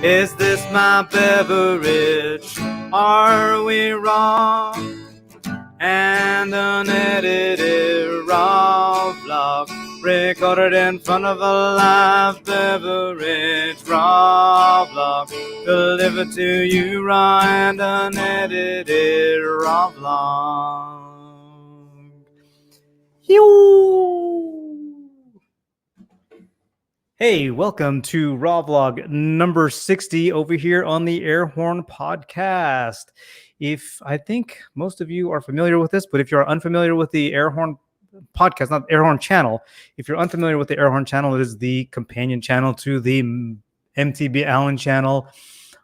Is this my beverage? Are we wrong? And unedited raw vlog recorded in front of a live beverage raw vlog delivered to you raw and unedited raw vlog. Hey, welcome to Raw Vlog number 60 over here on the Airhorn Podcast. I think most of you are familiar with this, but if you're unfamiliar with the Airhorn Podcast, not Airhorn channel, if you're unfamiliar with the Airhorn channel, it is the companion channel to the MTB ALAN channel.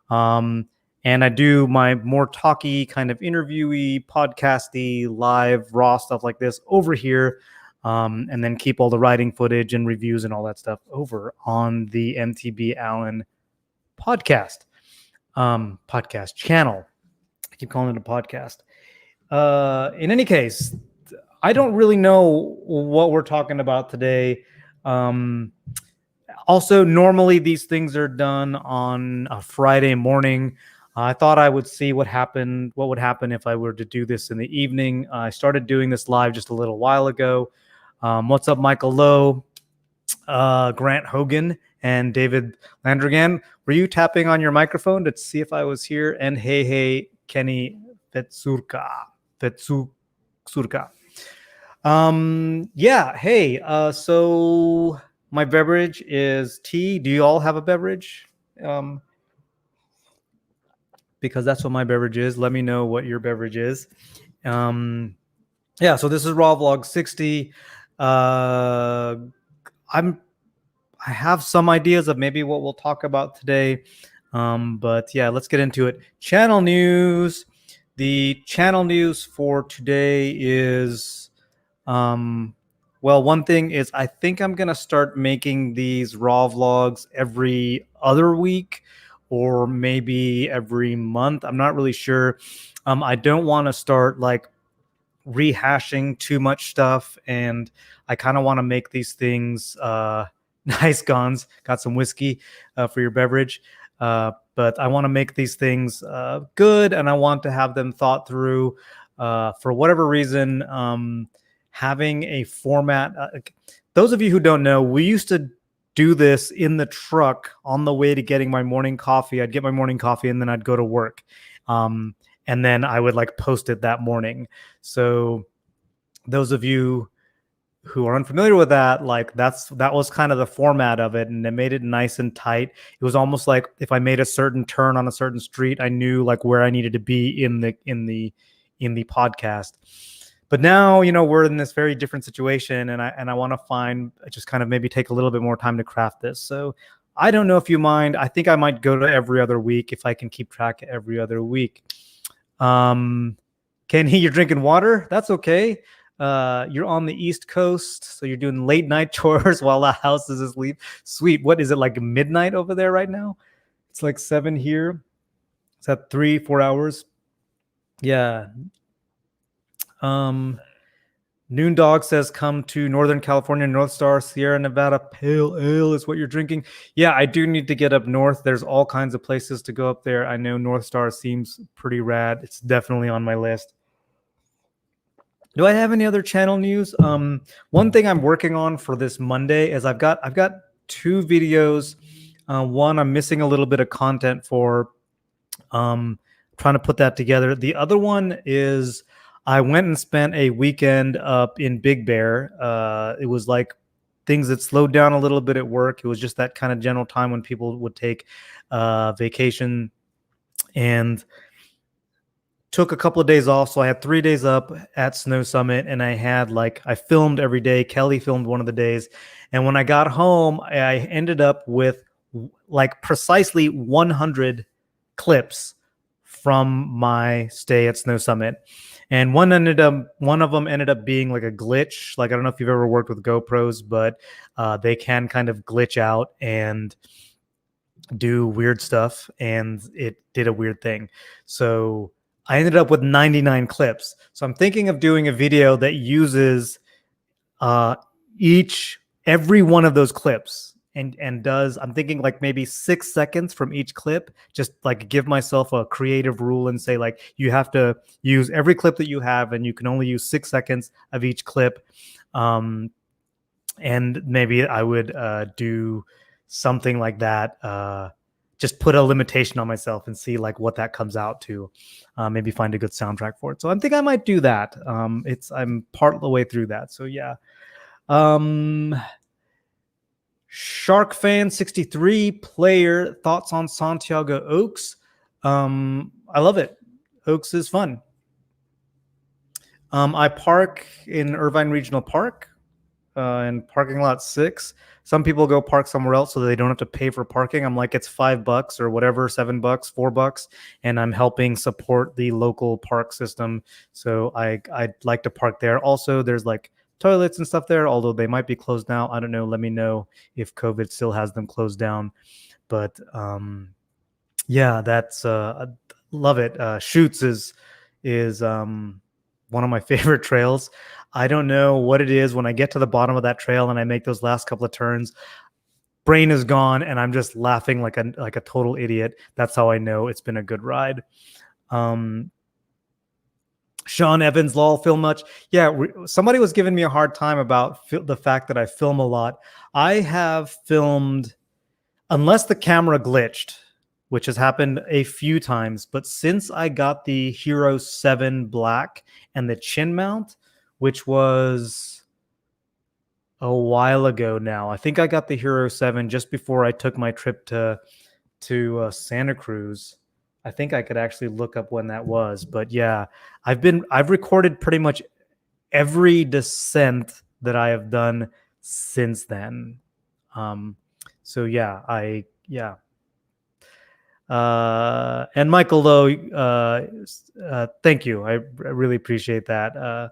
And I do my more talky, kind of interviewee, podcasty, live, raw stuff like this over here. And then keep all the writing footage and reviews and all that stuff over on the MTB ALAN podcast channel. I keep calling it a podcast. In any case, I don't really know what we're talking about today. Also, normally these things are done on a Friday morning. I thought I would see what would happen if I were to do this in the evening. I started doing this live just a little while ago. What's up, Michael Lowe, Grant Hogan, and David Landrigan? Were you tapping on your microphone to see if I was here? And hey, Kenny Vetsurka. So my beverage is tea. Do you all have a beverage? Because that's what my beverage is. Let me know what your beverage is. So this is Raw Vlog 60. I have some ideas of maybe what we'll talk about today. But yeah, let's get into it. Channel news. The channel news for today is, one thing is I think I'm going to start making these raw vlogs every other week or maybe every month. I'm not really sure. I don't want to start like rehashing too much stuff, and I kind of want to make these things nice guns. Got some whiskey for your beverage, but I want to make these things good, and I want to have them thought through. For whatever reason, having a format. Those of you who don't know, we used to do this in the truck on the way to getting my morning coffee. I'd get my morning coffee and then I'd go to work. And then I would like post it that morning. So those of you who are unfamiliar with that, like that was kind of the format of it, and it made it nice and tight. It was almost like if I made a certain turn on a certain street, I knew like where I needed to be in the podcast. But now, we're in this very different situation, and I want to just kind of maybe take a little bit more time to craft this. So I don't know if you mind. I think I might go to every other week if I can keep track of every other week. Kenny, you're drinking water. That's okay. You're on the East Coast, so you're doing late night chores while the house is asleep. Sweet. What is it, like midnight over there right now? It's like 7 here. Is that 3-4 hours? Yeah. Noon Dog says, come to Northern California, North Star, Sierra Nevada, Pale Ale is what you're drinking. Yeah, I do need to get up north. There's all kinds of places to go up there. I know North Star seems pretty rad. It's definitely on my list. Do I have any other channel news? One thing I'm working on for this Monday is I've got 2 videos. One I'm missing a little bit of content for, trying to put that together. The other one is I went and spent a weekend up in Big Bear. It was like things that slowed down a little bit at work. It was just that kind of general time when people would take vacation, and took a couple of days off. So I had 3 days up at Snow Summit, and I filmed every day. Kelly filmed one of the days. And when I got home, I ended up with like precisely 100 clips from my stay at Snow Summit. And one of them ended up being like a glitch. Like, I don't know if you've ever worked with GoPros, but they can kind of glitch out and do weird stuff. And it did a weird thing. So I ended up with 99 clips. So I'm thinking of doing a video that uses every one of those clips and does, I'm thinking like maybe 6 seconds from each clip, just like give myself a creative rule and say like you have to use every clip that you have and you can only use 6 seconds of each clip. And maybe I would do something like that. Just put a limitation on myself and see like what that comes out to. Maybe find a good soundtrack for it. So I think I might do that. I'm part of the way through that. So yeah. Shark Fan 63 player thoughts on Santiago Oaks. I love it. Oaks is fun. I park in Irvine Regional Park in parking lot 6. Some people go park somewhere else so they don't have to pay for parking. I'm like, it's $5 or whatever, $7, $4, and I'm helping support the local park system. So I'd like to park there. Also, there's like toilets and stuff there, although they might be closed now. I don't know. Let me know if COVID still has them closed down. But yeah, that's I love it. Shoots is one of my favorite trails. I don't know what it is when I get to the bottom of that trail and I make those last couple of turns. Brain is gone, and I'm just laughing like a total idiot. That's how I know it's been a good ride. Sean Evans, lol, film much? Yeah, somebody was giving me a hard time about the fact that I film a lot. I have filmed, unless the camera glitched, which has happened a few times, but since I got the Hero 7 Black and the chin mount, which was a while ago now. I think I got the Hero 7 just before I took my trip to Santa Cruz. I think I could actually look up when that was, but yeah, I've recorded pretty much every descent that I have done since then. So yeah, and Michael, though, thank you. I really appreciate that.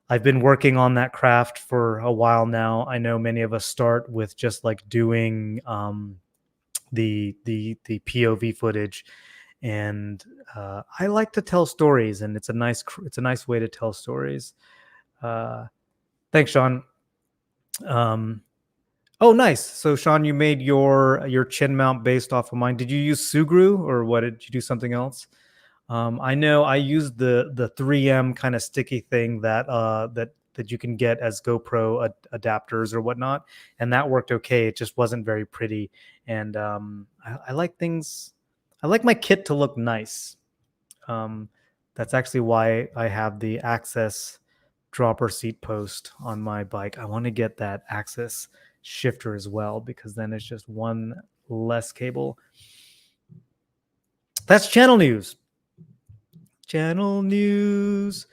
I've been working on that craft for a while now. I know many of us start with just like doing the POV footage, and I like to tell stories, and it's a nice way to tell stories. Thanks, Sean. Oh, nice. So, Sean, you made your chin mount based off of mine. Did you use Sugru, or what? Did you do something else? I know I used the 3M kind of sticky thing that you can get as GoPro adapters or whatnot, and that worked okay. It just wasn't very pretty, and I like things. I like my kit to look nice. That's actually why I have the Access dropper seat post on my bike. I want to get that Access shifter as well, because then it's just one less cable. That's channel news. Channel news.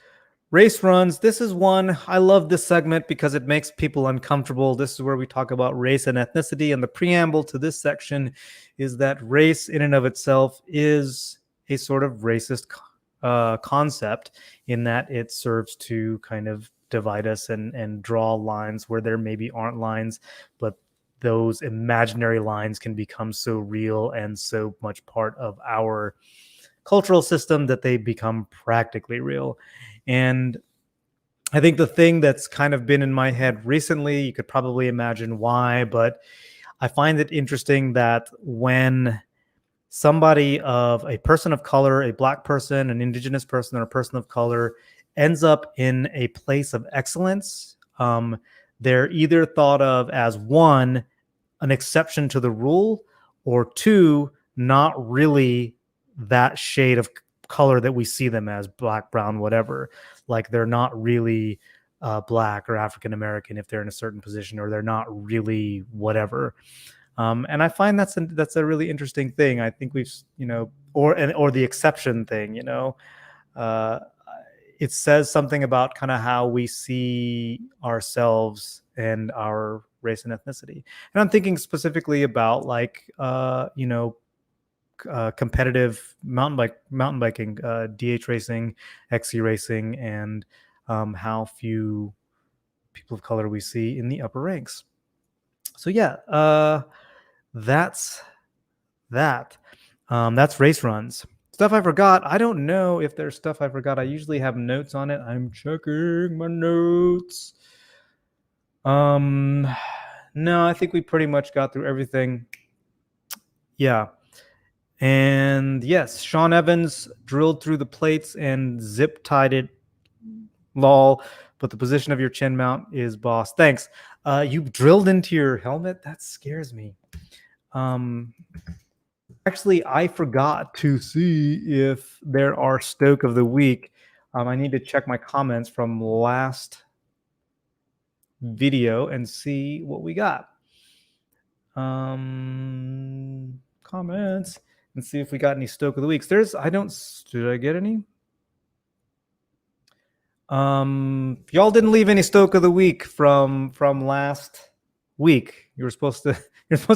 Race runs. This is one. I love this segment because it makes people uncomfortable. This is where we talk about race and ethnicity. And the preamble to this section is that race in and of itself is a sort of racist concept, in that it serves to kind of divide us and draw lines where there maybe aren't lines, but those imaginary lines can become so real and so much part of our cultural system that they become practically real. And I think the thing that's kind of been in my head recently, you could probably imagine why, but I find it interesting that when somebody of a person of color, a Black person, an Indigenous person, or a person of color ends up in a place of excellence, they're either thought of as, one, an exception to the rule, or two, not really that shade of color that we see them as, black, brown, whatever. Like they're not really Black or African American if they're in a certain position, or they're not really whatever. And I find that's a really interesting thing. I think we've, or the exception thing, it says something about kind of how we see ourselves and our race and ethnicity. And I'm thinking specifically about like, competitive mountain biking, DH racing, XC racing, and how few people of color we see in the upper ranks. So yeah, that's that. That's race runs. Stuff I forgot. I don't know if there's stuff I forgot. I usually have notes on it. I'm checking my notes. No, I think we pretty much got through everything. Yeah. And yes, Sean Evans drilled through the plates and zip tied it. Lol. But the position of your chin mount is boss. Thanks. You drilled into your helmet? That scares me. Um, Actually, I forgot to see if there are Stoke of the Week. I need to check my comments from last video and see what we got. Comments and see if we got any Stoke of the Weeks. Did I get any? Y'all didn't leave any Stoke of the Week from last week. You're supposed to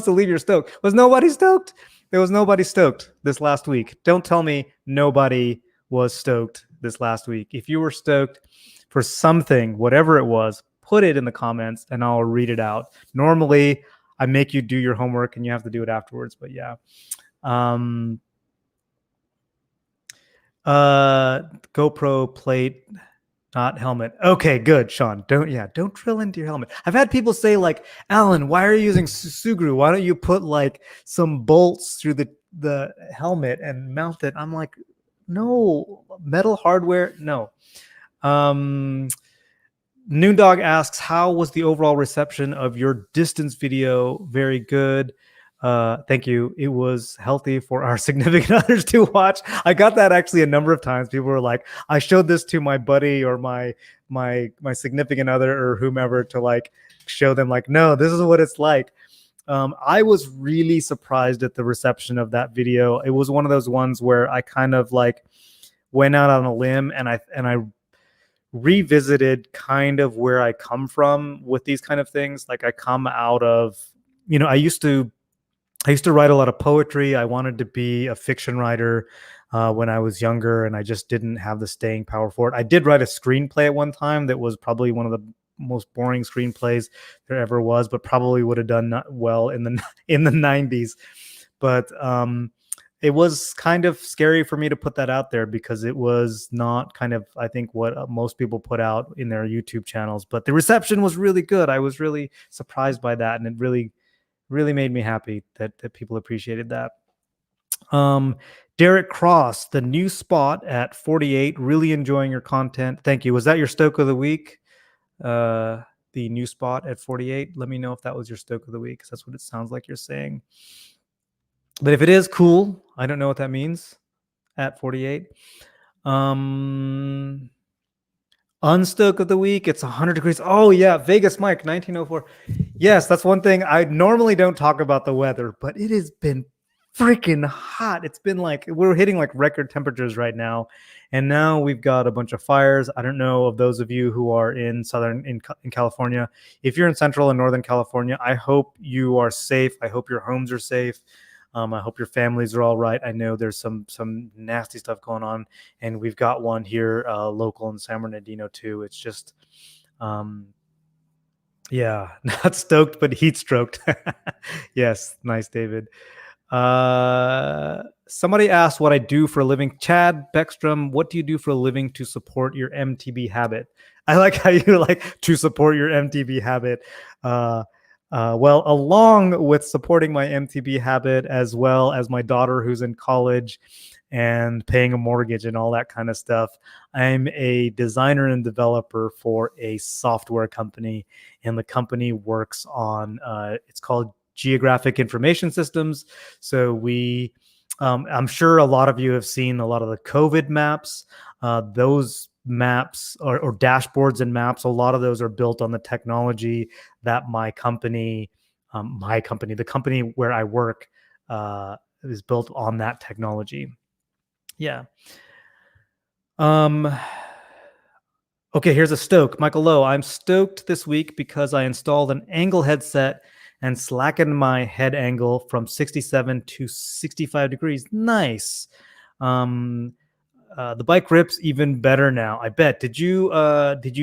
leave your Stoke. Was nobody stoked? There was nobody stoked this last week. Don't tell me nobody was stoked this last week. If you were stoked for something, whatever it was, put it in the comments and I'll read it out. Normally, I make you do your homework and you have to do it afterwards, but yeah. GoPro plate, not helmet. Okay, good, Sean. Don't drill into your helmet. I've had people say like, Alan, why are you using Sugru? Why don't you put like some bolts through the helmet and mount it? I'm like, no, metal hardware, no. Noondog asks, how was the overall reception of your distance video? Very good. Thank you. It was healthy for our significant others to watch. I got that actually a number of times. People were like, I showed this to my buddy or my significant other or whomever to like show them like, no, this is what it's like. I was really surprised at the reception of that video. It was one of those ones where I kind of like went out on a limb and I revisited kind of where I come from with these kind of things. Like I come out of, I used to write a lot of poetry. I wanted to be a fiction writer when I was younger, and I just didn't have the staying power for it. I did write a screenplay at one time that was probably one of the most boring screenplays there ever was, but probably would have done not well in the 90s. But it was kind of scary for me to put that out there because it was not kind of, I think, what most people put out in their YouTube channels. But the reception was really good. I was really surprised by that, and it really made me happy that people appreciated that. Derek Cross, the new spot at 48, really enjoying your content. Thank you. Was that your Stoke of the Week? The new spot at 48? Let me know if that was your Stoke of the Week, because that's what it sounds like you're saying. But if it is, cool. I don't know what that means at 48. Unstoke of the Week, it's 100 degrees. Oh yeah, Vegas Mike, 1904. Yes, that's one thing. I normally don't talk about the weather, but it has been freaking hot. It's been like, we're hitting like record temperatures right now. And now we've got a bunch of fires. I don't know of those of you who are in California. If you're in Central and Northern California, I hope you are safe. I hope your homes are safe. I hope your families are all right. I know there's some nasty stuff going on, and we've got one here local in San Bernardino too. It's just, yeah, not stoked, but heat stroked. Yes, nice, David. Somebody asked what I do for a living. Chad Beckstrom, what do you do for a living to support your MTB habit? I like how you like to support your MTB habit. Well, along with supporting my MTB habit, as well as my daughter who's in college and paying a mortgage and all that kind of stuff, I'm a designer and developer for a software company, and the company works on, it's called Geographic Information Systems. So we, I'm sure a lot of you have seen a lot of the COVID maps. Those maps or dashboards and maps, a lot of those are built on the technology that my company, the company where I work, is built on that technology. Yeah. Okay, here's a stoke. Michael Lowe, I'm stoked this week because I installed an angle headset and slackened my head angle from 67 to 65 degrees. Nice. The bike grips even better now, I bet. Did you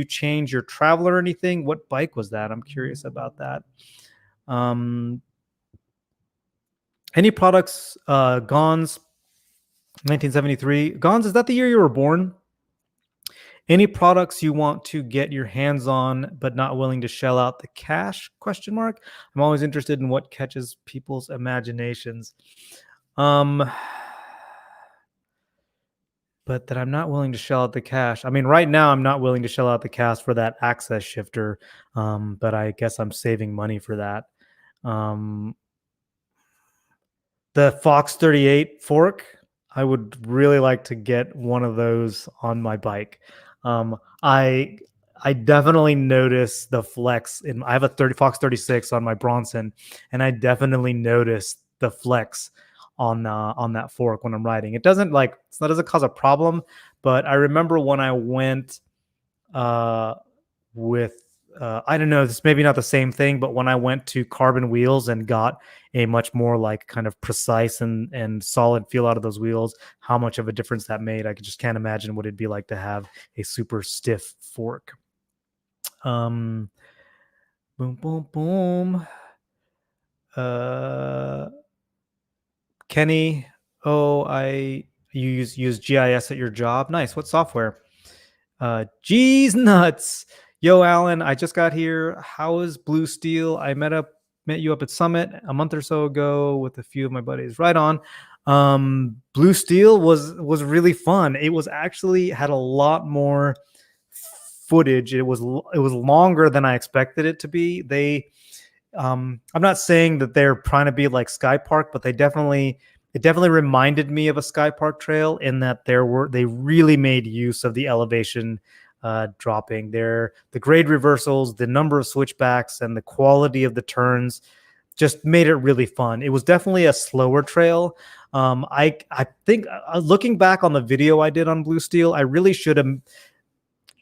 change your travel or anything? What bike was that? I'm curious about that. Any products? Gons 1973. Gons, is that the year you were born? Any products you want to get your hands on but not willing to shell out the cash? Question mark. I'm always interested in what catches people's imaginations. But that I'm not willing to shell out the cash. I mean, right now I'm not willing to shell out the cash for that access shifter, but I guess I'm saving money for that. Um, the Fox 38 fork, I would really like to get one of those on my bike. Um, I I definitely notice the flex in. I have a 30 Fox 36 on my Bronson, and I definitely notice the flex on that fork when I'm riding. It doesn't like that doesn't cause a problem, but I remember when I went uh, with I don't know, this maybe not the same thing, but when I went to carbon wheels and got a much more like kind of precise and solid feel out of those wheels, how much of a difference that made. I just can't imagine what it'd be like to have a super stiff fork. Um, boom, boom, boom. Uh, Kenny, oh, I you use GIS at your job. Nice. What software? Geez nuts. Yo, Alan, I just got here. How is Blue Steel? I met you up at Summit a month or so ago with a few of my buddies. Right on. Blue Steel was really fun. It was actually had a lot more footage. It was longer than I expected it to be. I'm not saying that they're trying to be like Sky Park, but it definitely reminded me of a Sky Park trail in that they really made use of the elevation dropping. The grade reversals, the number of switchbacks, and the quality of the turns just made it really fun. It was definitely a slower trail. I think looking back on the video I did on Blue Steel, I really should have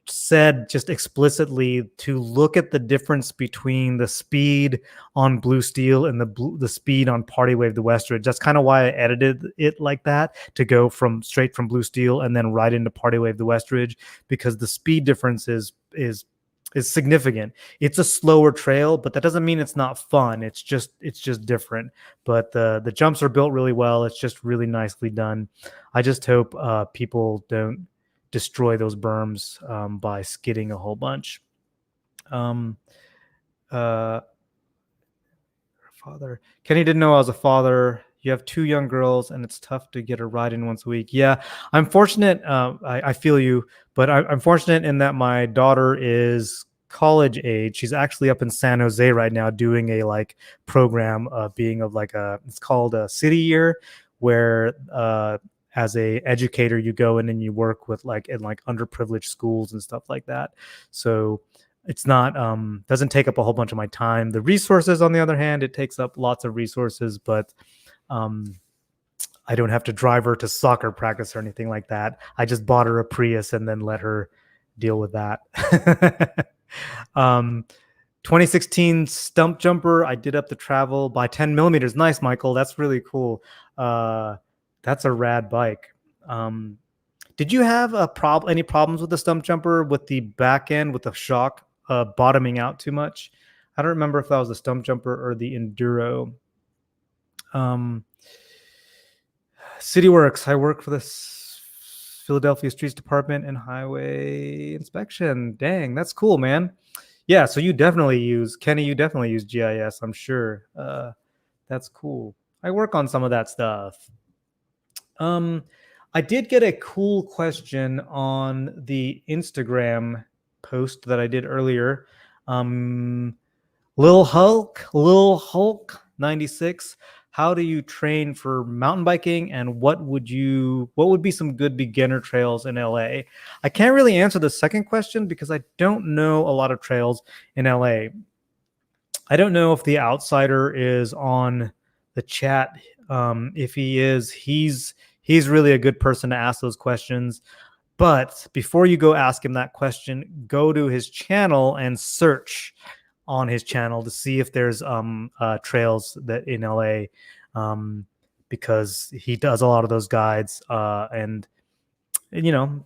said just explicitly to look at the difference between the speed on Blue Steel and the speed on Party Wave the Westridge. That's kind of why I edited it like that, to go from straight from Blue Steel and then right into Party Wave the Westridge, because the speed difference is significant. It's a slower trail, but that doesn't mean it's not fun. It's just different. But the jumps are built really well. It's just really nicely done. I just hope people don't destroy those berms by skidding a whole bunch. Father Kenny didn't know I was a father. You have 2 young girls, and it's tough to get a ride in once a week. Yeah, I'm fortunate. I feel you, but I'm fortunate in that my daughter is college age. She's actually up in San Jose right now doing a like program being of like it's called a city year, where as a educator you go in and you work with like in like underprivileged schools and stuff like that. So it's not doesn't take up a whole bunch of my time. The resources, on the other hand, it takes up lots of resources, but I don't have to drive her to soccer practice or anything like that. I just bought her a Prius and then let her deal with that. 2016 stump jumper. I did up the travel by 10 millimeters. Nice, Michael. That's really cool. That's a rad bike. Did you have any problems with the stump jumper with the back end with the shock bottoming out too much? I don't remember if that was the stump jumper or the enduro. CityWorks. I work for the Philadelphia Streets Department and Highway Inspection. Dang, that's cool, man. Yeah, so you definitely use Kenny. You definitely use GIS. I'm sure. That's cool. I work on some of that stuff. I did get a cool question on the Instagram post that I did earlier. Lil Hulk 96. How do you train for mountain biking, and what would be some good beginner trails in LA? I can't really answer the second question because I don't know a lot of trails in LA. I don't know if the outsider is on the chat. If he is, he's really a good person to ask those questions. But before you go ask him that question, go to his channel and search on his channel to see if there's trails that in LA, because he does a lot of those guides, and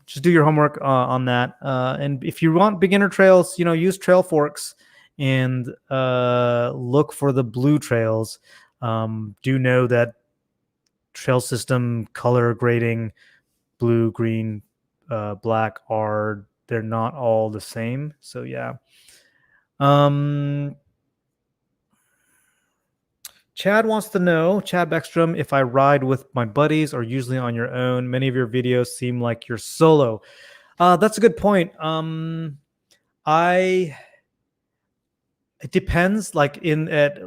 just do your homework on that. And if you want beginner trails, use Trail Forks and look for the blue trails. Do know that trail system color grading, blue, green, black, are they're not all the same. So yeah. Chad wants to know, Chad Beckstrom, if I ride with my buddies or usually on your own. Many of your videos seem like you're solo. That's a good point. It depends. Like in at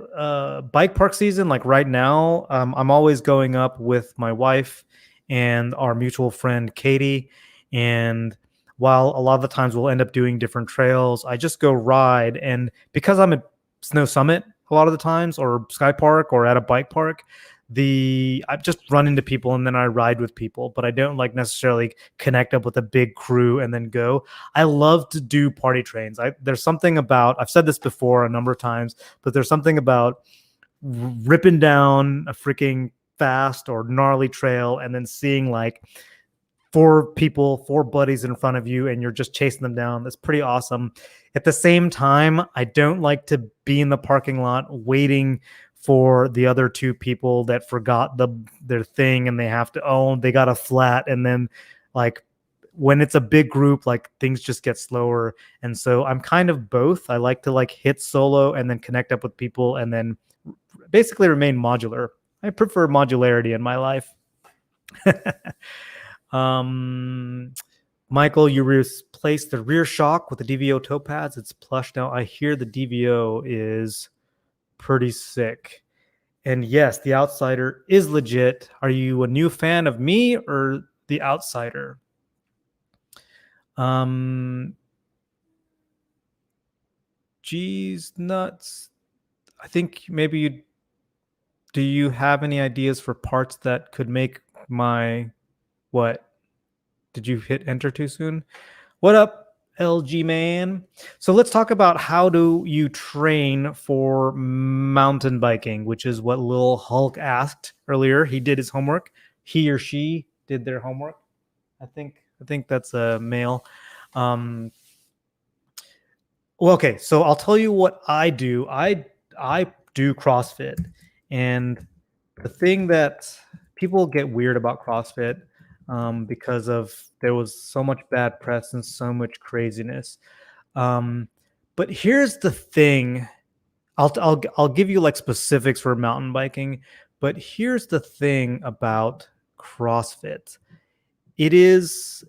bike park season, like right now, I'm always going up with my wife and our mutual friend Katie. And while a lot of the times we'll end up doing different trails, I just go ride. And because I'm at Snow Summit a lot of the times, or Sky Park, or at a bike park, I just run into people and then I ride with people, but I don't like necessarily connect up with a big crew and then go. I love to do party trains. There's something about, I've said this before a number of times, but there's something about ripping down a freaking fast or gnarly trail and then seeing like four buddies in front of you and you're just chasing them down. That's pretty awesome. At the same time, I don't like to be in the parking lot waiting for the other two people that forgot their thing and they got a flat. And then like when it's a big group, like things just get slower. And so I'm kind of both. I like to like hit solo and then connect up with people and then basically remain modular. I prefer modularity in my life. Michael, you replaced the rear shock with the DVO toe pads. It's plush now. I hear the DVO is pretty sick. And yes, the Outsider is legit. Are you a new fan of me or the Outsider? Geez, nuts. I think maybe do you have any ideas for parts that could make my what? Did you hit enter too soon? What up, LG man? So let's talk about how do you train for mountain biking, which is what Lil Hulk asked earlier. He did his homework. He or she did their homework. I think that's a male. Well, okay, so I'll tell you what I do. I do CrossFit, and the thing that people get weird about CrossFit because of there was so much bad press and so much craziness. But here's the thing. I'll give you like specifics for mountain biking, but here's the thing about CrossFit. It is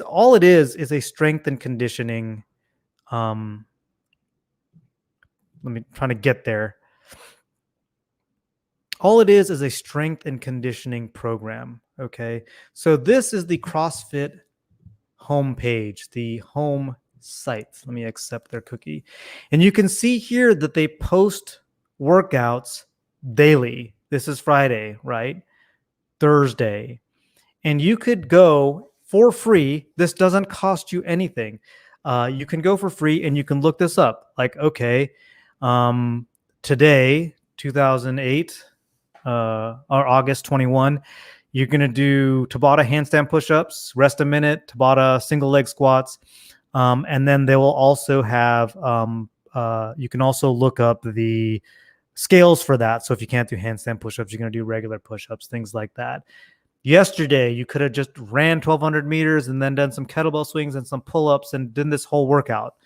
all it is a strength and conditioning. Let me try to get there. All it is a strength and conditioning program. Okay. So this is the CrossFit homepage, the home site. Let me accept their cookie. And you can see here that they post workouts daily. This is Friday, right? Thursday. And you could go for free. This doesn't cost you anything. You can go for free and you can look this up. Like, okay, today, 2008, or August 21, you're going to do Tabata handstand push-ups, rest a minute, Tabata single leg squats. And then they will also have, you can also look up the scales for that. So if you can't do handstand push-ups, you're going to do regular push-ups, things like that. Yesterday, you could have just ran 1,200 meters and then done some kettlebell swings and some pull-ups and done this whole workout.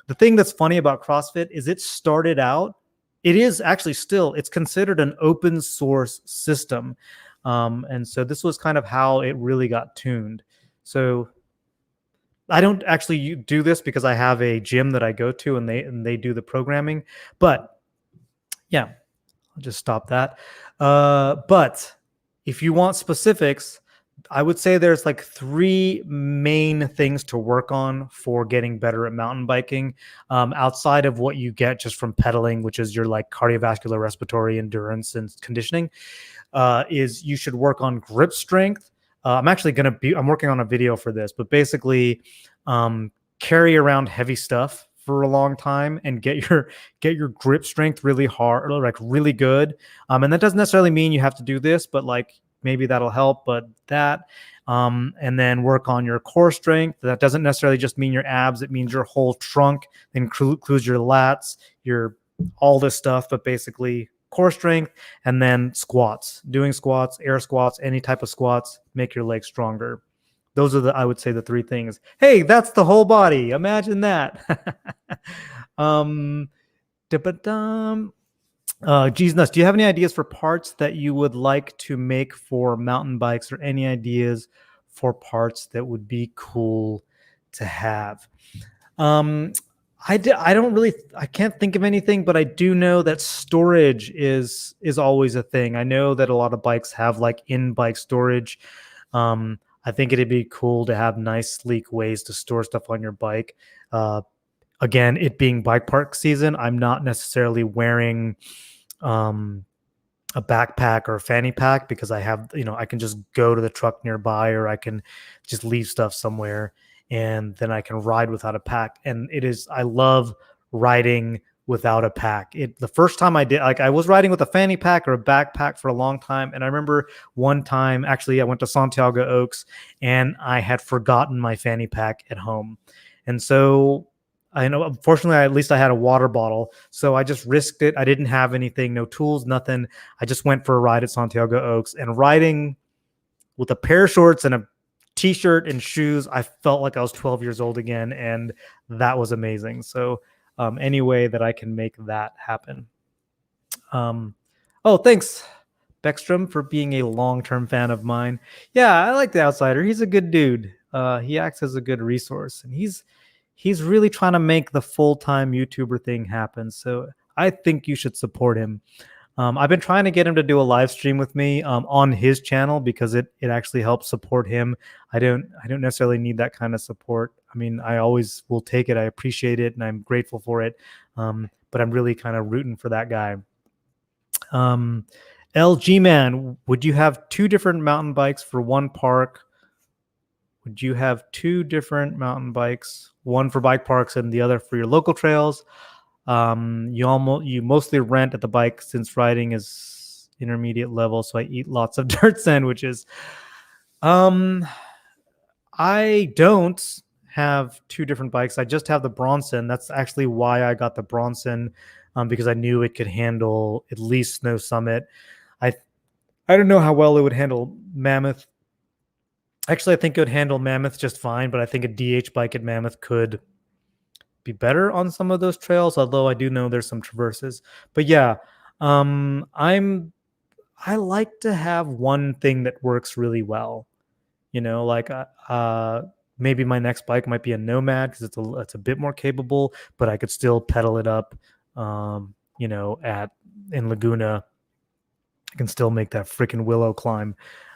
The thing that's funny about CrossFit is it started out, it is actually still, it's considered an open source system. And so this was kind of how it really got tuned. So I don't actually do this because I have a gym that I go to and they do the programming. But yeah, I'll just stop that. But if you want specifics, I would say there's like 3 main things to work on for getting better at mountain biking, outside of what you get just from pedaling, which is your like cardiovascular, respiratory endurance and conditioning. Is you should work on grip strength. I'm working on a video for this, but basically carry around heavy stuff for a long time and get your grip strength really hard, or like really good. And that doesn't necessarily mean you have to do this, but like maybe that'll help. But and then work on your core strength. That doesn't necessarily just mean your abs. It means your whole trunk. It includes your lats, your all this stuff, but basically core strength, and then squats, doing squats, air squats, any type of squats, make your legs stronger. those are I would say the three things. Hey, that's the whole body. Imagine that. um, geez, Nuts, do you have any ideas for parts that you would like to make for mountain bikes, or any ideas for parts that would be cool to have? Um, I don't really, I can't think of anything, but I do know that storage is always a thing. I know that a lot of bikes have like in bike storage. I think it'd be cool to have nice, sleek ways to store stuff on your bike. Uh, Again, it being bike park season, I'm not necessarily wearing um, a backpack or a fanny pack because I have, I can just go to the truck nearby, or I can just leave stuff somewhere, and then I can ride without a pack. And I love riding without a pack. The first time I did, like, I was riding with a fanny pack or a backpack for a long time. And I remember one time, actually, I went to Santiago Oaks and I had forgotten my fanny pack at home. And so I know, unfortunately, at least I had a water bottle. So I just risked it. I didn't have anything, no tools, nothing. I just went for a ride at Santiago Oaks, and riding with a pair of shorts and a t-shirt and shoes, I felt like I was 12 years old again. And that was amazing. So any way that I can make that happen. Oh, thanks, Beckstrom, for being a long-term fan of mine. Yeah, I like the Outsider. He's a good dude. He acts as a good resource, and he's really trying to make the full-time YouTuber thing happen. So I think you should support him. I've been trying to get him to do a live stream with me on his channel because it actually helps support him. I don't necessarily need that kind of support. I mean, I always will take it. I appreciate it and I'm grateful for it. But I'm really kind of rooting for that guy. LG Man, would you have two different mountain bikes for one park? Would you have two different mountain bikes, one for bike parks and the other for your local trails? You mostly rent at the bike since riding is intermediate level, so I eat lots of dirt sandwiches. I don't have two different bikes. I just have the Bronson. That's actually why I got the Bronson, because I knew it could handle at least Snow Summit. I don't know how well it would handle Mammoth. Actually, I think it would handle Mammoth just fine, but I think a DH bike at Mammoth could be better on some of those trails, although I do know there's some traverses. But yeah, I like to have one thing that works really well. Like maybe my next bike might be a Nomad because it's a bit more capable, but I could still pedal it up. In Laguna, I can still make that freaking willow climb.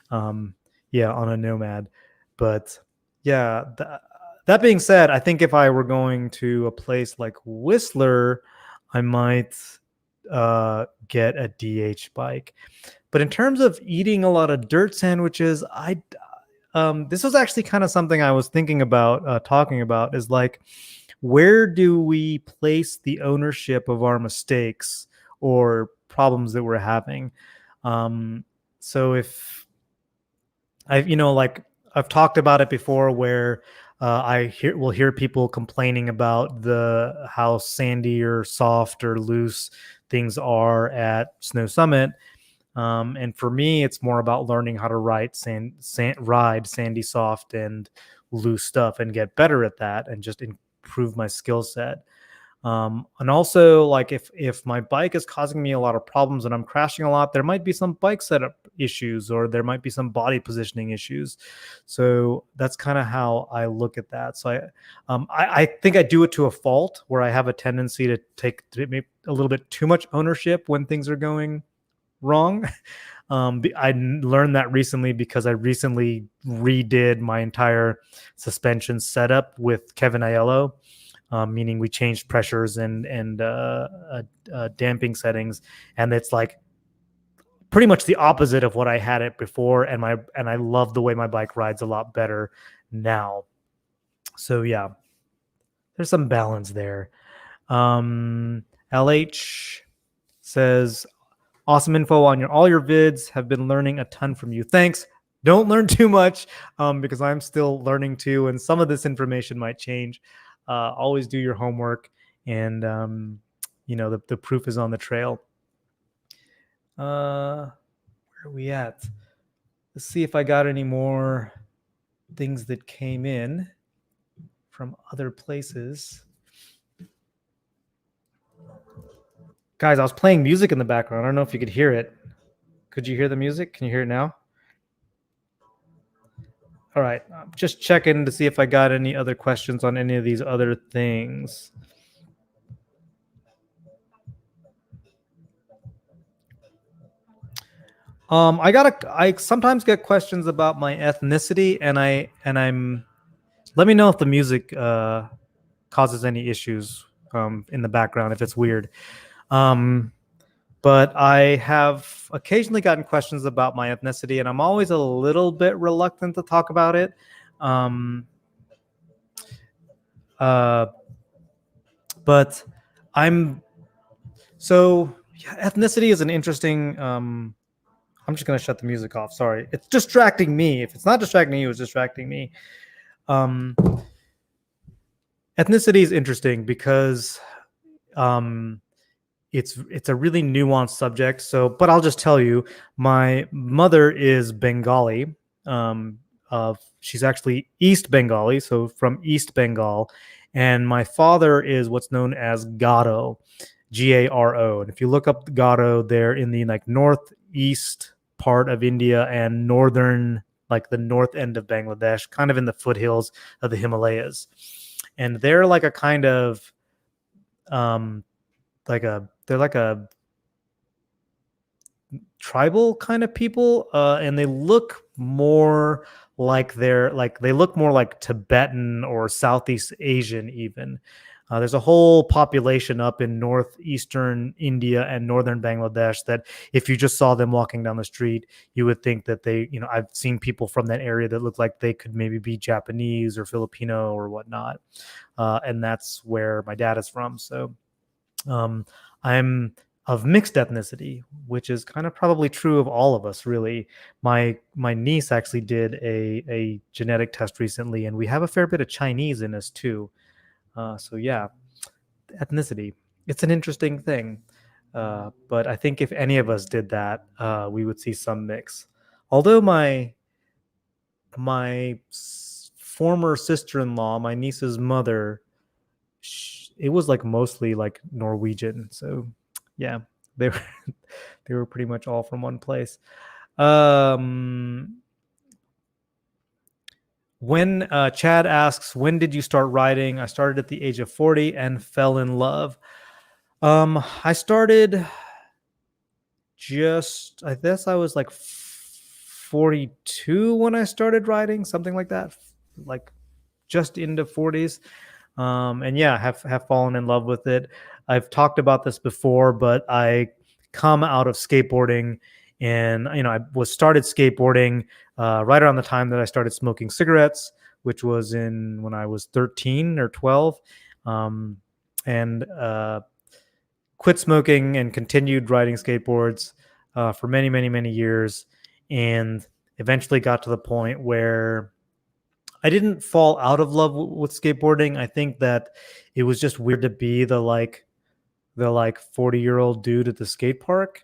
On a Nomad. But yeah, that being said, I think if I were going to a place like Whistler, I might get a DH bike. But in terms of eating a lot of dirt sandwiches, this was actually kind of something I was thinking about talking about, is like, where do we place the ownership of our mistakes or problems that we're having? So if I've talked about it before, where will hear people complaining about how sandy or soft or loose things are at Snow Summit. And for me, it's more about learning how to ride sandy, soft, and loose stuff and get better at that and just improve my skill set. And also, like, if my bike is causing me a lot of problems and I'm crashing a lot, there might be some bike setup issues, or there might be some body positioning issues. So that's kind of how I look at that. So I think I do it to a fault, where I have a tendency to take maybe a little bit too much ownership when things are going wrong. I learned that recently because I recently redid my entire suspension setup with Kevin Aiello. Meaning we changed pressures and damping settings, and it's like pretty much the opposite of what I had it before, and I love the way my bike rides a lot better now. So yeah, there's some balance there. LH says, awesome info on all your vids. Have been learning a ton from you. Thanks. Don't learn too much, because I'm still learning too, and some of this information might change. Always do your homework, and the proof is on the trail. Where are we at? Let's see if I got any more things that came in from other places. Guys, I was playing music in the background. I don't know if you could hear it. Could you hear the music? Can you hear it now? All right. Just checking to see if I got any other questions on any of these other things. I sometimes get questions about my ethnicity, and I'm let me know if the music causes any issues in the background, if it's weird. But I have occasionally gotten questions about my ethnicity, and I'm always a little bit reluctant to talk about it. But I'm so ethnicity is an interesting. I'm just gonna shut the music off. Sorry, it's distracting me. If it's not distracting you, it's distracting me. Ethnicity is interesting because it's a really nuanced subject. So, but I'll just tell you, my mother is Bengali. She's actually East Bengali, so from East Bengal, and my father is what's known as Garo, Garo. And if you look up Garo, they're in the like northeast part of India and northern, like the north end of Bangladesh, kind of in the foothills of the Himalayas, and they're like a kind of they're like a tribal kind of people, and they look more like they look more like Tibetan or Southeast Asian even. There's a whole population up in northeastern India and northern Bangladesh that if you just saw them walking down the street, you would think that I've seen people from that area that look like they could maybe be Japanese or Filipino or whatnot. And that's where my dad is from. So I'm of mixed ethnicity, which is kind of probably true of all of us, really. My niece actually did a genetic test recently, and we have a fair bit of Chinese in us too. So yeah, ethnicity. It's an interesting thing, but I think if any of us did that, we would see some mix. Although my former sister-in-law, my niece's mother, it was like mostly like Norwegian. So yeah, they were they were pretty much all from one place. When Chad asks, when did you start writing? I started at the age of 40 and fell in love. I started I guess I was like 42 when I started writing, something like that, like just into 40s. And yeah, have fallen in love with it. I've talked about this before, but I come out of skateboarding, and I was started skateboarding right around the time that I started smoking cigarettes, which was in when I was 13 or 12, and quit smoking and continued riding skateboards for many, many, many years, and eventually got to the point where I didn't fall out of love with skateboarding. I think that it was just weird to be the 40-year-old dude at the skate park,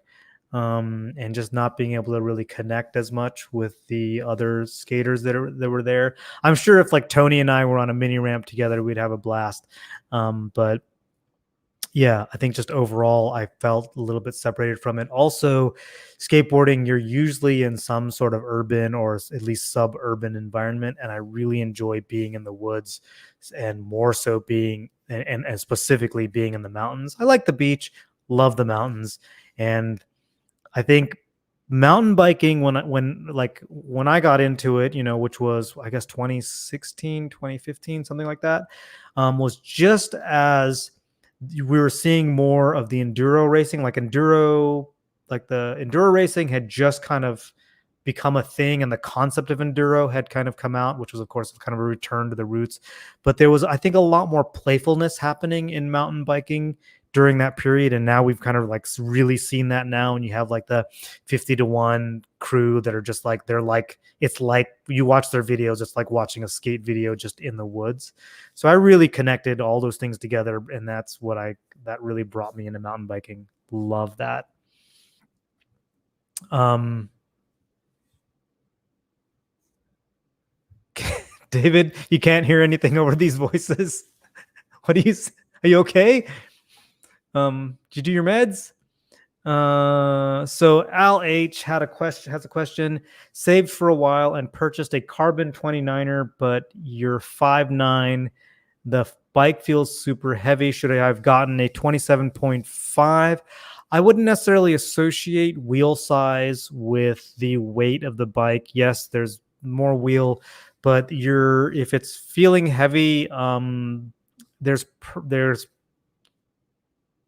and just not being able to really connect as much with the other skaters that were there. I'm sure if like Tony and I were on a mini ramp together, we'd have a blast. But yeah, I think just overall, I felt a little bit separated from it. Also, skateboarding, you're usually in some sort of urban or at least suburban environment. And I really enjoy being in the woods, and more so being, and specifically being in the mountains. I like the beach, love the mountains. And I think mountain biking, when I got into it, which was, I guess, 2016, 2015, something like that, was just as we were seeing more of the enduro racing, like the enduro racing had just kind of become a thing, and the concept of enduro had kind of come out, which was of course kind of a return to the roots. But there was, I think, a lot more playfulness happening in mountain biking during that period, and now we've kind of like really seen that now, and you have like the 50-to-1 crew that are just like, it's like you watch their videos, it's like watching a skate video just in the woods. So I really connected all those things together, and that's that really brought me into mountain biking. Love that. David, you can't hear anything over these voices. What do you? Are you okay? Did you do your meds? So Al H has a question. Saved for a while and purchased a carbon 29er, but you're 5'9". The bike feels super heavy. Should I have gotten a 27.5? I wouldn't necessarily associate wheel size with the weight of the bike. Yes, there's more wheel, but if it's feeling heavy, there's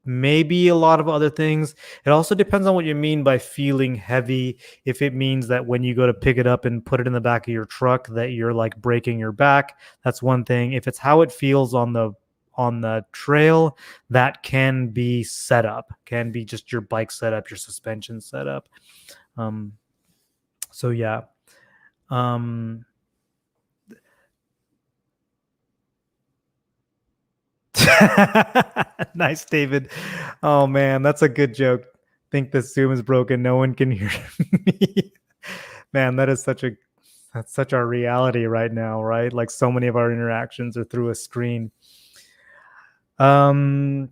maybe a lot of other things. It also depends on what you mean by feeling heavy. If it means that when you go to pick it up and put it in the back of your truck that you're like breaking your back, that's one thing. If it's how it feels on the trail, that can be setup, can be just your bike setup, your suspension setup. So yeah. Nice, David. Oh man, that's a good joke. Think the Zoom is broken. No one can hear me. Man, that's such our reality right now, right? Like so many of our interactions are through a screen. Vegas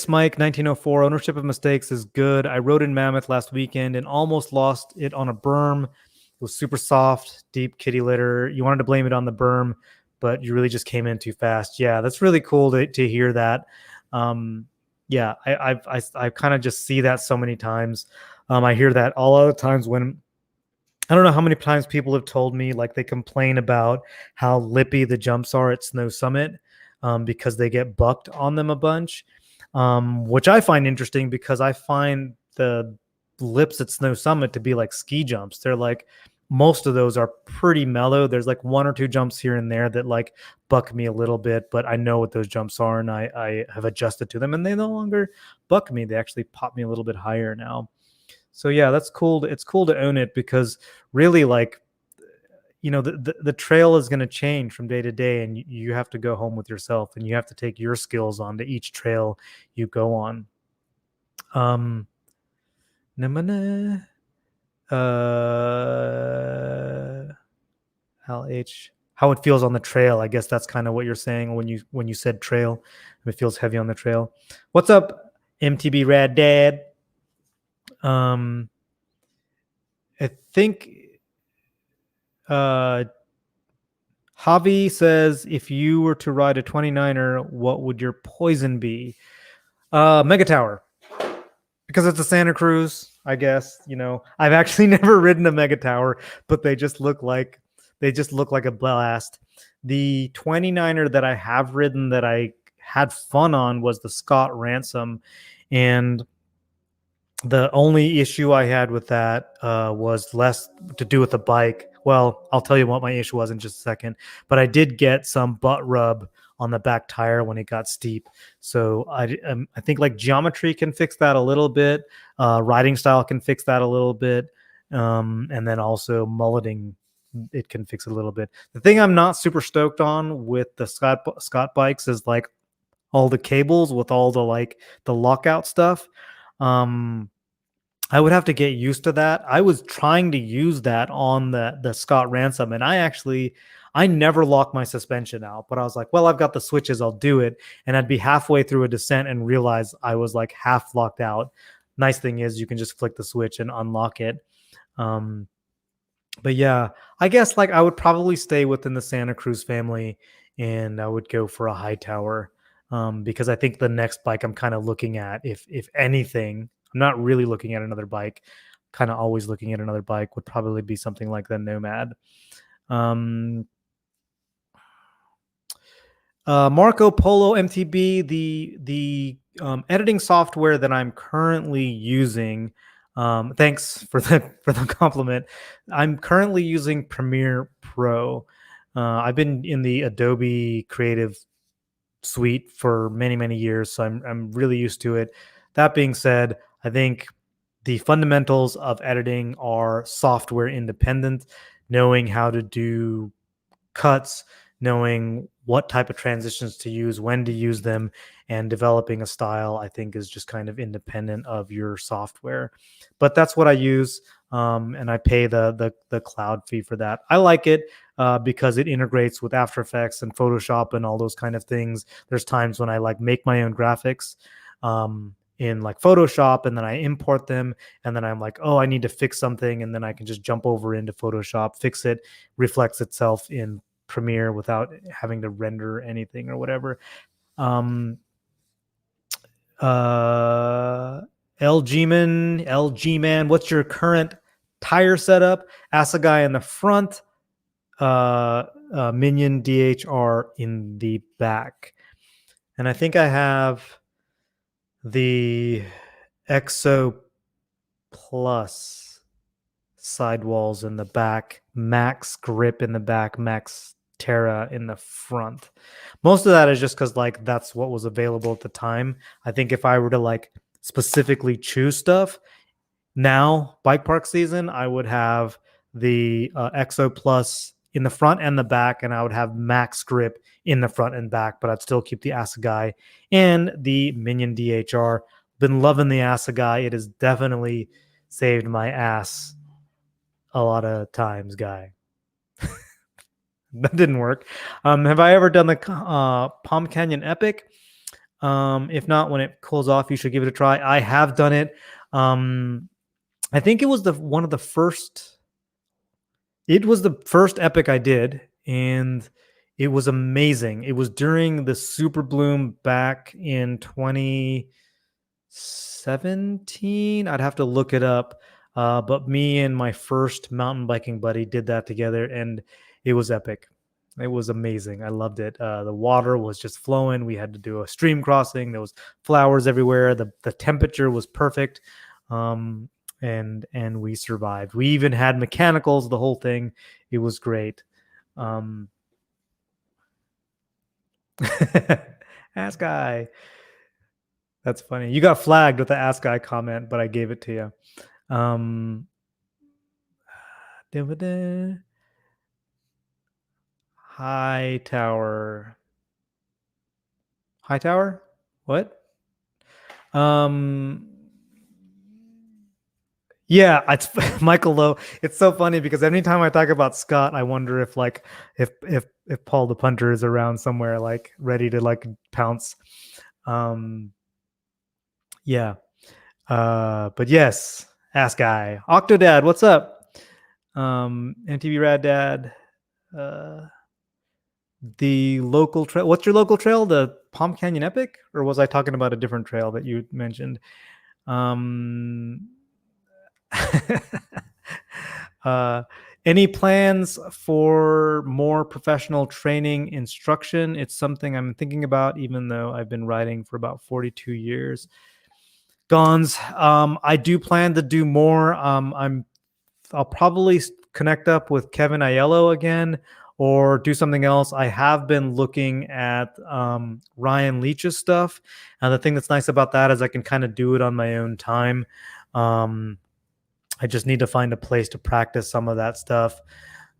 Mike 1904, ownership of mistakes is good. I rode in Mammoth last weekend and almost lost it on a berm. It was super soft, deep kitty litter. You wanted to blame it on the berm, but you really just came in too fast. Yeah, that's really cool to hear that. Yeah, I kind of just see that so many times. I hear that all other times when I don't know how many times people have told me like they complain about how lippy the jumps are at Snow Summit because they get bucked on them a bunch, which I find interesting because I find the lips at Snow Summit to be like ski jumps. They're like most of those are pretty mellow. There's like one or two jumps here and there that like buck me a little bit, but I know what those jumps are and I have adjusted to them and they no longer buck me. They actually pop me a little bit higher now. So yeah, that's cool. It's cool to own it because really like, the trail is going to change from day to day and you have to go home with yourself and you have to take your skills onto each trail you go on. LH, how it feels on the trail. I guess that's kind of what you're saying when you said trail. It feels heavy on the trail. What's up, MTB Rad Dad? I think Javi says, if you were to ride a 29er, what would your poison be? Mega Tower, because it's a Santa Cruz, I guess. I've actually never ridden a Mega Tower, but they just look like a blast. The 29er that I have ridden that I had fun on was the Scott Ransom, and the only issue I had with that was less to do with the bike. Well, I'll tell you what my issue was in just a second, but I did get some butt rub on the back tire when it got steep. So I think like geometry can fix that a little bit. Riding style can fix that a little bit. And then also mulleting, it can fix it a little bit. The thing I'm not super stoked on with the Scott bikes is like all the cables with all the lockout stuff. I would have to get used to that. I was trying to use that on the Scott Ransom, and I never lock my suspension out, but I was like, well, I've got the switches, I'll do it. And I'd be halfway through a descent and realize I was like half locked out. Nice thing is you can just flick the switch and unlock it. But yeah, I guess like I would probably stay within the Santa Cruz family and I would go for a high tower. Because I think the next bike I'm kind of looking at, if anything, I'm not really looking at another bike, kind of always looking at another bike, would probably be something like the Nomad. Marco Polo MTB, the editing software that I'm currently using. Thanks for the compliment. I'm currently using Premiere Pro. I've been in the Adobe Creative Suite for many years, so I'm really used to it. That being said, I think the fundamentals of editing are software independent. Knowing how to do cuts, knowing what type of transitions to use, when to use them, and developing a style, I think is just kind of independent of your software. But that's what I use. and I pay the cloud fee for that. I like it because it integrates with After Effects and Photoshop and all those kind of things. There's times when I like make my own graphics in like Photoshop, and then I import them, and then I'm like, oh, I need to fix something, and then I can just jump over into Photoshop, fix it, reflects itself in Premiere without having to render anything or whatever. Um, LG man, what's your current tire setup? Assegai in the front, Minion DHR in the back. And I think I have the Exo Plus sidewalls in the back, Max Grip in the back, Max Terra in the front. Most of that is just because like that's what was available at the time. I think if I were to like specifically choose stuff now, bike park season, I would have the Exo Plus in the front and the back, and I would have Max Grip in the front and back, but I'd still keep the Assegai and the Minion DHR. Been loving the Assegai. It has definitely saved my ass a lot of times, guy. That didn't work. Have I ever done the Palm Canyon Epic? If not, when it cools off, you should give it a try. I have done it. I think it was one of the first. It was the first epic I did, and it was amazing. It was during the Super Bloom back in 2017. I'd have to look it up. But me and my first mountain biking buddy did that together, and it was epic. It was amazing. I loved it. The water was just flowing. We had to do a stream crossing. There was flowers everywhere. The temperature was perfect, and we survived. We even had mechanicals. The whole thing. It was great. Ask guy. That's funny. You got flagged with the ask guy comment, but I gave it to you. High Tower. What? Yeah, it's Michael Lowe. It's so funny because anytime I talk about Scott, I wonder if like if Paul the punter is around somewhere, like ready to like pounce. Yeah. But yes, ask guy. Octodad, what's up? MTV Rad Dad. The local trail. What's your local trail? The Palm Canyon Epic? Or was I talking about a different trail that you mentioned? Any plans for more professional training instruction? It's something I'm thinking about, even though I've been riding for about 42 years. Gons, I do plan to do more. I'll probably connect up with Kevin Aiello again or do something else. I have been looking at Ryan Leach's stuff. And the thing that's nice about that is I can kind of do it on my own time. I just need to find a place to practice some of that stuff.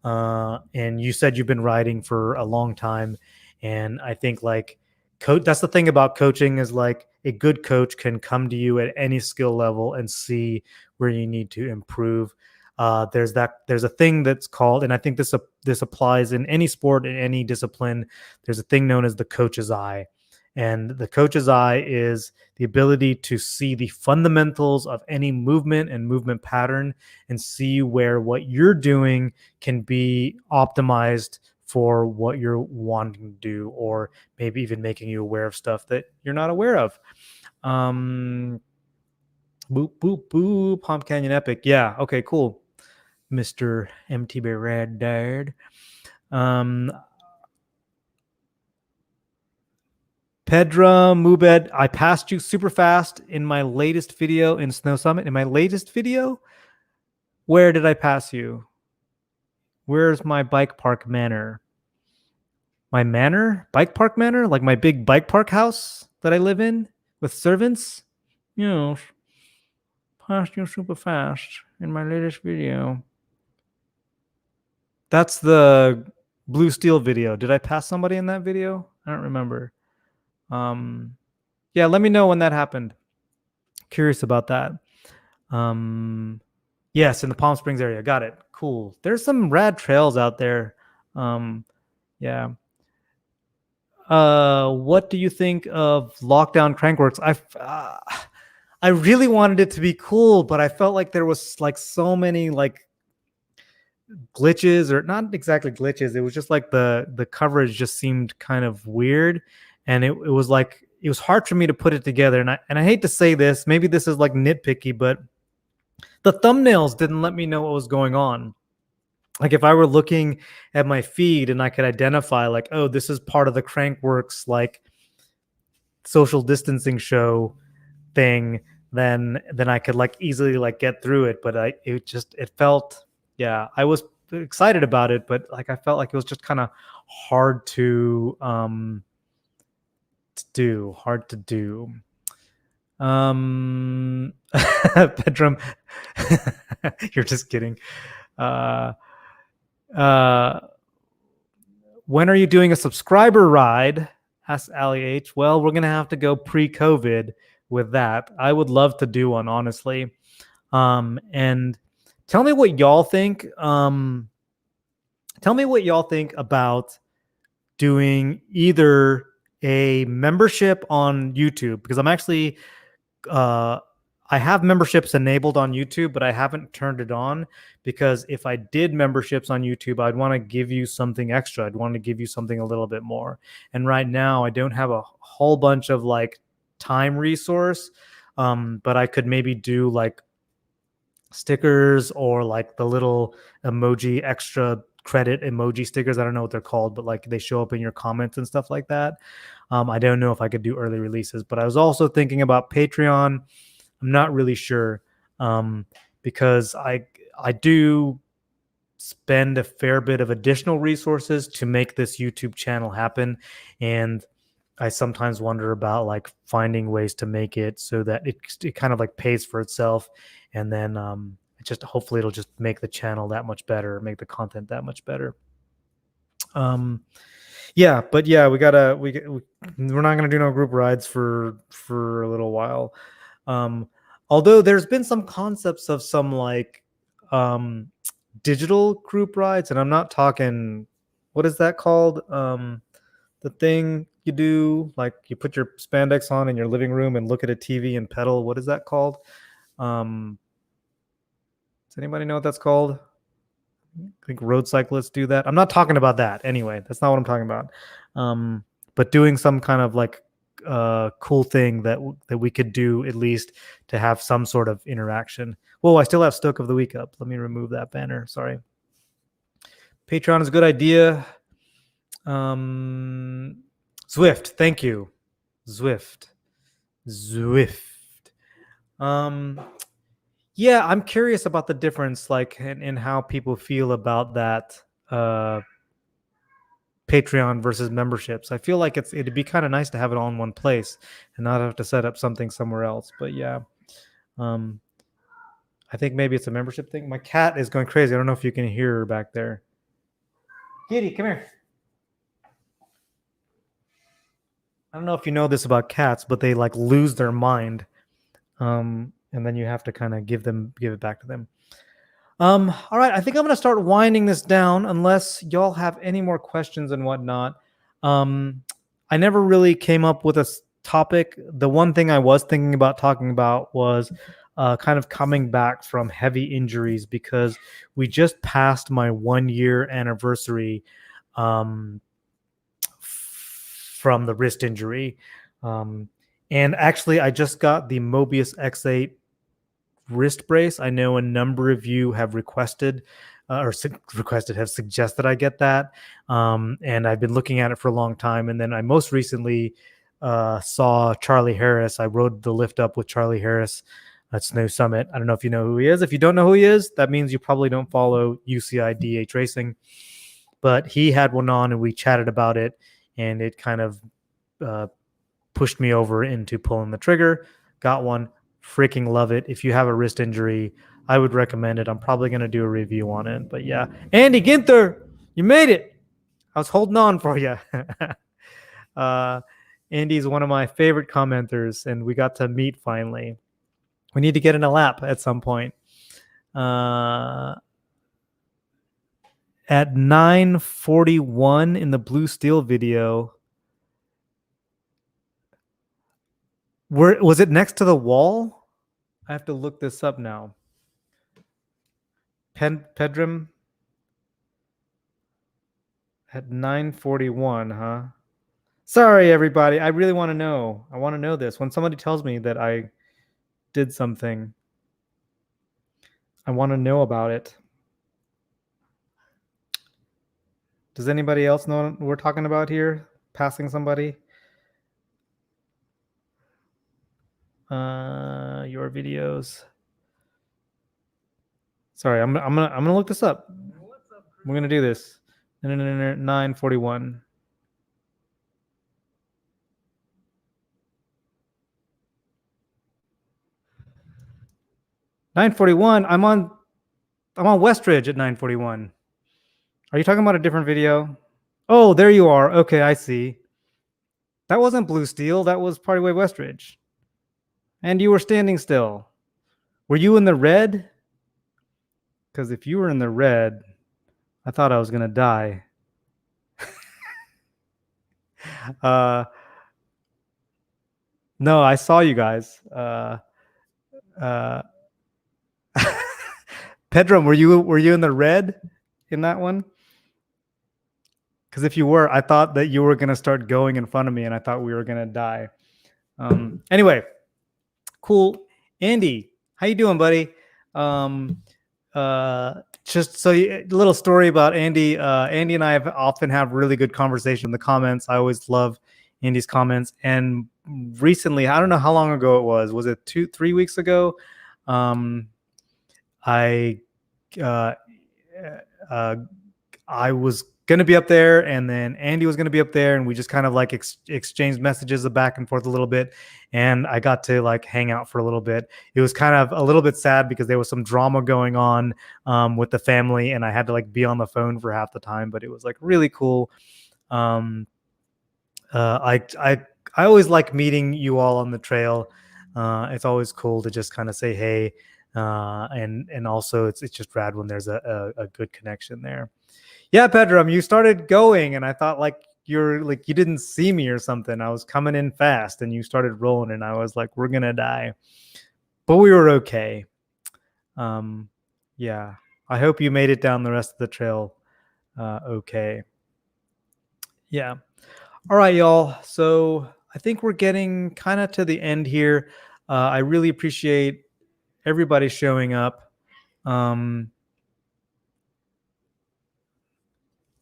And you said you've been riding for a long time. And I think like that's the thing about coaching is like a good coach can come to you at any skill level and see where you need to improve. There's a thing that's called, and I think this applies in any sport, in any discipline. There's a thing known as the coach's eye. And the coach's eye is the ability to see the fundamentals of any movement and movement pattern and see where what you're doing can be optimized for what you're wanting to do, or maybe even making you aware of stuff that you're not aware of. Boop, boop, boop. Palm Canyon Epic. Yeah. Okay, cool. Mr. MTB Red Dad. Pedra Mubed, I passed you super fast in my latest video in Snow Summit. In my latest video? Where did I pass you? Where's my bike park manor? My manor? Bike park manor? Like my big bike park house that I live in with servants? Yes. Passed you super fast in my latest video. That's the Blue Steel video. Did I pass somebody in that video? I don't remember. Yeah, let me know when that happened. Curious about that. Yes, in the Palm Springs area. Got it. Cool. There's some rad trails out there. Yeah. What do you think of Lockdown Crankworks? I really wanted it to be cool, but I felt like there was like so many like glitches, or not exactly glitches. It was just like the coverage just seemed kind of weird, and it was like it was hard for me to put it together. And I hate to say this, maybe this is like nitpicky, but the thumbnails didn't let me know what was going on. Like if I were looking at my feed and I could identify like, oh, this is part of the Crankworks like social distancing show thing, then I could like easily like get through it. But it felt, yeah, I was excited about it, but like I felt like it was just kind of hard to do. Bedroom. You're just kidding. uh uh when are you doing a subscriber ride? Asked Ali H. Well, we're gonna have to go pre-COVID with that. I would love to do one, honestly. And tell me what y'all think. Tell me what y'all think about doing either a membership on YouTube, because I'm actually I have memberships enabled on YouTube, but I haven't turned it on, because if I did memberships on YouTube, I'd want to give you something extra. I'd want to give you something a little bit more. And right now I don't have a whole bunch of like time resource, but I could maybe do like stickers or like the little emoji extra credit emoji stickers. I don't know what they're called, but like they show up in your comments and stuff like that. I don't know if I could do early releases, but I was also thinking about Patreon. I'm not really sure, because I do spend a fair bit of additional resources to make this YouTube channel happen, and I sometimes wonder about like finding ways to make it so that it kind of like pays for itself, and then it just hopefully it'll just make the channel that much better, make the content that much better. Yeah, but yeah, we're not gonna do no group rides for a little while. Although there's been some concepts of some like digital group rides, and I'm not talking, what is that called? The thing you do, like you put your spandex on in your living room and look at a TV and pedal. What is that called? Does anybody know what that's called? I think road cyclists do that. I'm not talking about that. Anyway, that's not what I'm talking about. But doing some kind of like cool thing that we could do, at least to have some sort of interaction. Whoa, I still have Stoke of the Week up. Let me remove that banner. Sorry. Patreon is a good idea. Zwift, thank you. Zwift. Yeah, I'm curious about the difference, like in how people feel about that Patreon versus memberships. I feel like it'd be kind of nice to have it all in one place and not have to set up something somewhere else. But yeah, I think maybe it's a membership thing. My cat is going crazy. I don't know if you can hear her back there. Kitty, come here. I don't know if you know this about cats, but they like lose their mind, and then you have to kind of give it back to them. All right, I think I'm gonna start winding this down, unless y'all have any more questions and whatnot. I never really came up with a topic. The one thing I was thinking about talking about was kind of coming back from heavy injuries, because we just passed my 1-year anniversary from the wrist injury. And actually, I just got the Mobius X8 wrist brace. I know a number of you have requested have suggested I get that. And I've been looking at it for a long time. And then I most recently saw Charlie Harris. I rode the lift up with Charlie Harris at Snow Summit. I don't know if you know who he is. If you don't know who he is, that means you probably don't follow UCI DH Racing. But he had one on and we chatted about it, and it kind of pushed me over into pulling the trigger. Got one. Freaking love it. If you have a wrist injury, I would recommend it. I'm probably going to do a review on it. But yeah, Andy Ginther, you made it. I was holding on for you. Andy's one of my favorite commenters, and we got to meet finally. We need to get in a lap at some point. At 9:41 in the Blue Steel video. Where was it next to the wall? I have to look this up now. Pedram at 9:41, huh? Sorry, everybody. I really want to know. I want to know this. When somebody tells me that I did something, I want to know about it. Does anybody else know what we're talking about here? Passing somebody? Your videos. Sorry, I'm gonna look this up. We're gonna do this. 9:41. 9:41. I'm on Westridge at 9:41. Are you talking about a different video? Oh, there you are. Okay, I see. That wasn't Blue Steel. That was Partyway Westridge. And you were standing still. Were you in the red? Because if you were in the red, I thought I was gonna die. No, I saw you guys. Pedram, were you in the red in that one? Because if you were, I thought that you were gonna start going in front of me, and I thought we were gonna die. Anyway, cool. Andy, how you doing, buddy? Just so a little story about Andy. Andy and I often have really good conversation in the comments. I always love Andy's comments. And recently, I don't know how long ago it was. Was it 3 weeks ago? I was going to be up there, and then Andy was going to be up there, and we just kind of like exchanged messages back and forth a little bit, and I got to like hang out for a little bit. It was kind of a little bit sad because there was some drama going on with the family, and I had to like be on the phone for half the time, but it was like really cool. I always like meeting you all on the trail. It's always cool to just kind of say hey, and also it's just rad when there's a good connection there. Yeah, Pedram, you started going, and I thought like you didn't see me or something. I was coming in fast, and you started rolling, and I was like, we're gonna die, but we were okay. Yeah, I hope you made it down the rest of the trail okay. Yeah. All right, y'all. So I think we're getting kind of to the end here. I really appreciate everybody showing up.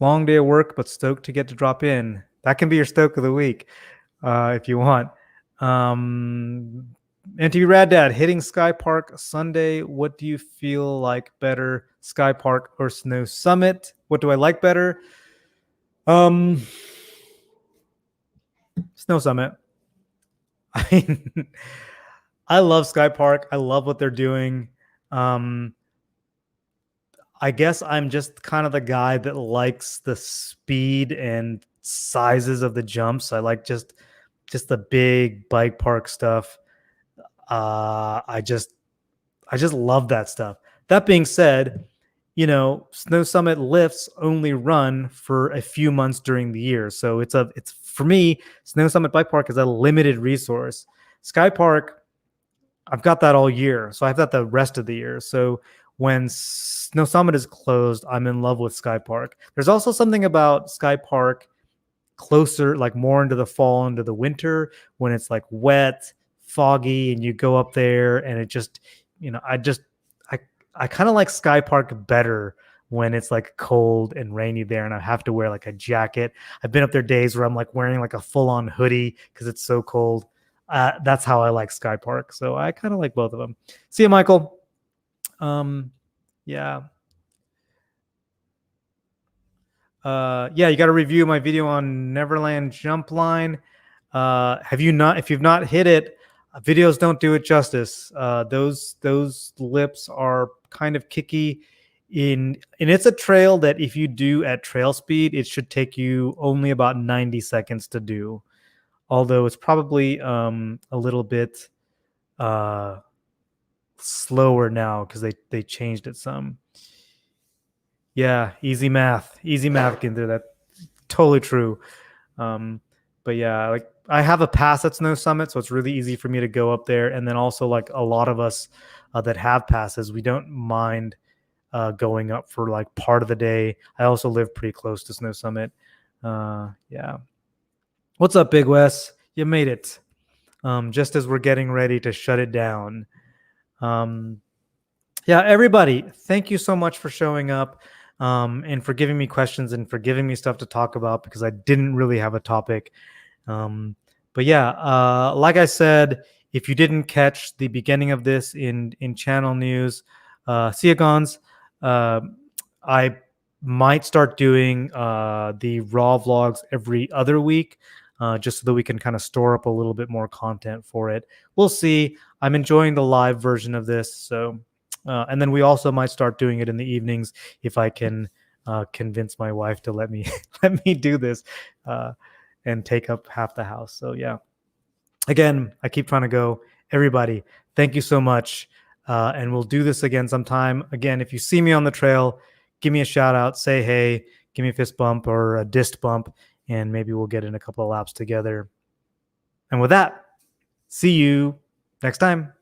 Long day of work, but stoked to get to drop in. That can be your stoke of the week if you want. MTB Rad Dad, hitting Sky Park Sunday. What do you feel like better, Sky Park or Snow Summit? What do I like better? Snow Summit. I mean, I love Sky Park. I love what they're doing. I guess I'm just kind of the guy that likes the speed and sizes of the jumps. I like just the big bike park stuff. I just love that stuff. That being said, Snow Summit lifts only run for a few months during the year. So it's for me, Snow Summit Bike Park is a limited resource. Sky Park, I've got that all year. So I've got the rest of the year. So when Snow Summit is closed, I'm in love with Sky Park. There's also something about Sky Park closer, like more into the fall, into the winter, when it's like wet, foggy, and you go up there and it just, I kind of like Sky Park better when it's like cold and rainy there and I have to wear like a jacket. I've been up there days where I'm like wearing like a full-on hoodie because it's so cold. That's how I like Sky Park. So I kind of like both of them. See you, Michael. Yeah. Yeah, you got to review my video on Neverland Jump Line. If you've not hit it, videos don't do it justice. Those lips are kind of kicky and it's a trail that if you do at trail speed, it should take you only about 90 seconds to do. Although it's probably a little bit slower now because they changed it some. Yeah, easy math can do that. Totally true. But yeah, like I have a pass at Snow Summit, so it's really easy for me to go up there. And then also, like a lot of us that have passes, we don't mind going up for like part of the day. I also live pretty close to Snow Summit. Yeah. What's up, Big Wes? You made it. Just as we're getting ready to shut it down. Yeah, everybody, thank you so much for showing up and for giving me questions and for giving me stuff to talk about because I didn't really have a topic. But yeah, like I said, if you didn't catch the beginning of this in channel news, see ya, Gons. I might start doing the raw vlogs every other week, just so that we can kind of store up a little bit more content for it. We'll see. I'm enjoying the live version of this, so and then we also might start doing it in the evenings if I can convince my wife to let me let me do this and take up half the house. So yeah, again, I keep trying to go. Everybody, thank you so much, and we'll do this again sometime. Again, if you see me on the trail, give me a shout out, say hey, give me a fist bump or a dist bump, and maybe we'll get in a couple of laps together. And with that, see you next time.